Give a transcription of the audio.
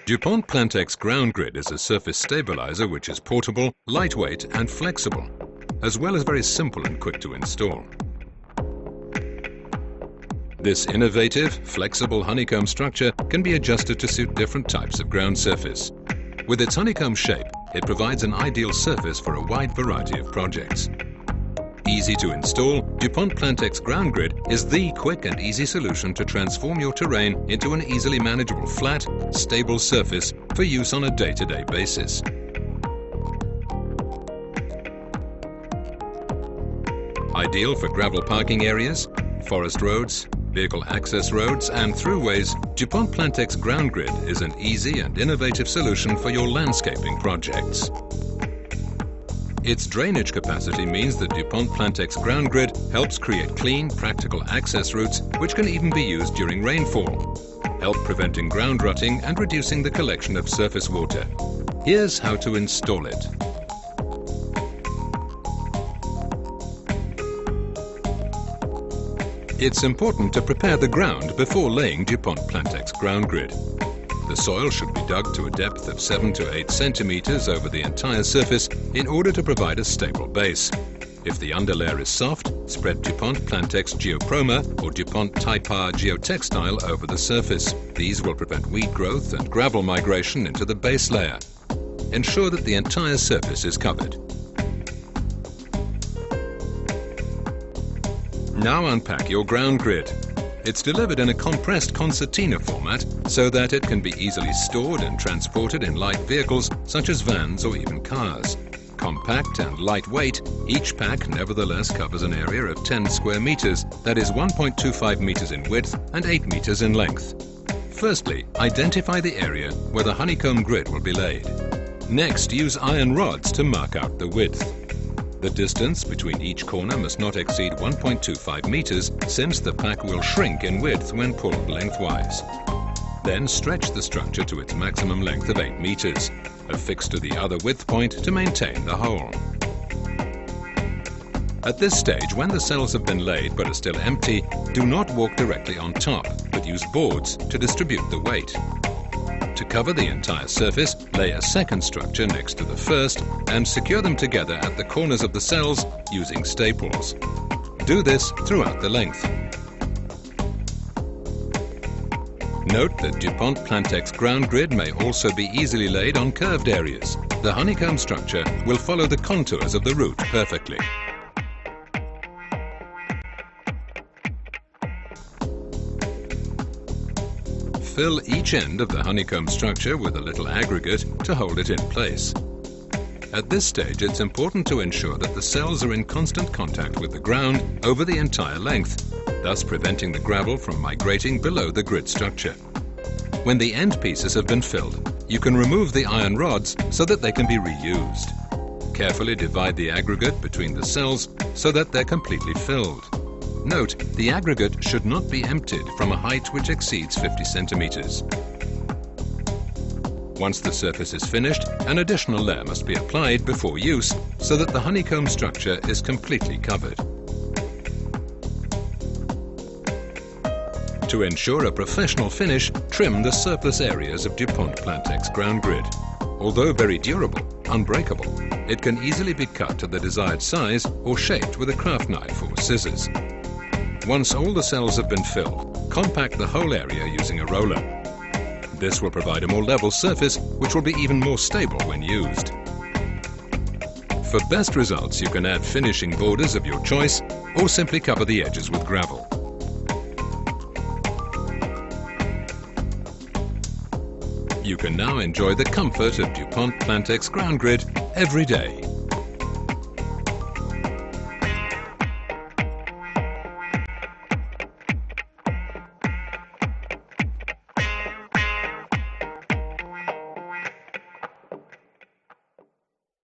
DuPont Plantex GroundGrid is a surface stabilizer which is portable, lightweight and flexible, as well as very simple and quick to install. This innovative, flexible honeycomb structure can be adjusted to suit different types of ground surface. With its honeycomb shape, it provides an ideal surface for a wide variety of projects. Easy to install, DuPont Plantex GroundGrid is the quick and easy solution to transform your terrain into an easily manageable flat, stable surface for use on a day-to-day basis. Ideal for gravel parking areas, forest roads, vehicle access roads and throughways, DuPont Plantex GroundGrid is an easy and innovative solution for your landscaping projects. Its drainage capacity means that DuPont Plantex GroundGrid helps create clean, practical access routes which can even be used during rainfall, help preventing ground rutting and reducing the collection of surface water. Here's how to install it. It's important to prepare the ground before laying DuPont Plantex GroundGrid. The soil should be dug to a depth of 7 to 8 centimeters over the entire surface in order to provide a stable base. If the underlayer is soft, spread DuPont Plantex Geochroma or DuPont Typar Geotextile over the surface. These will prevent weed growth and gravel migration into the base layer. Ensure that the entire surface is covered. Now unpack your GroundGrid. It's delivered in a compressed concertina format so that it can be easily stored and transported in light vehicles such as vans or even cars. Compact and lightweight, each pack nevertheless covers an area of 10 square meters, that is 1.25 meters in width and 8 meters in length. Firstly, identify the area where the honeycomb grid will be laid. Next, use iron rods to mark out the width. The distance between each corner must not exceed 1.25 meters since the pack will shrink in width when pulled lengthwise. Then stretch the structure to its maximum length of 8 meters, affixed to the other width point to maintain the hole. At this stage, when the cells have been laid but are still empty, do not walk directly on top, but use boards to distribute the weight. To cover the entire surface, lay a second structure next to the first and secure them together at the corners of the cells using staples. Do this throughout the length. Note that DuPont Plantex GroundGrid may also be easily laid on curved areas. The honeycomb structure will follow the contours of the route perfectly. Fill each end of the honeycomb structure with a little aggregate to hold it in place. At this stage, it's important to ensure that the cells are in constant contact with the ground over the entire length, thus preventing the gravel from migrating below the grid structure. When the end pieces have been filled, you can remove the iron rods so that they can be reused. Carefully divide the aggregate between the cells so that they're completely filled. Note, the aggregate should not be emptied from a height which exceeds 50 centimeters. Once the surface is finished, an additional layer must be applied before use so that the honeycomb structure is completely covered. To ensure a professional finish, trim the surplus areas of DuPont Plantex GroundGrid. Although very durable, unbreakable, it can easily be cut to the desired size or shaped with a craft knife or scissors. Once all the cells have been filled, compact the whole area using a roller. This will provide a more level surface which will be even more stable when used. For best results, you can add finishing borders of your choice or simply cover the edges with gravel. You can now enjoy the comfort of DuPont Plantex GroundGrid every day.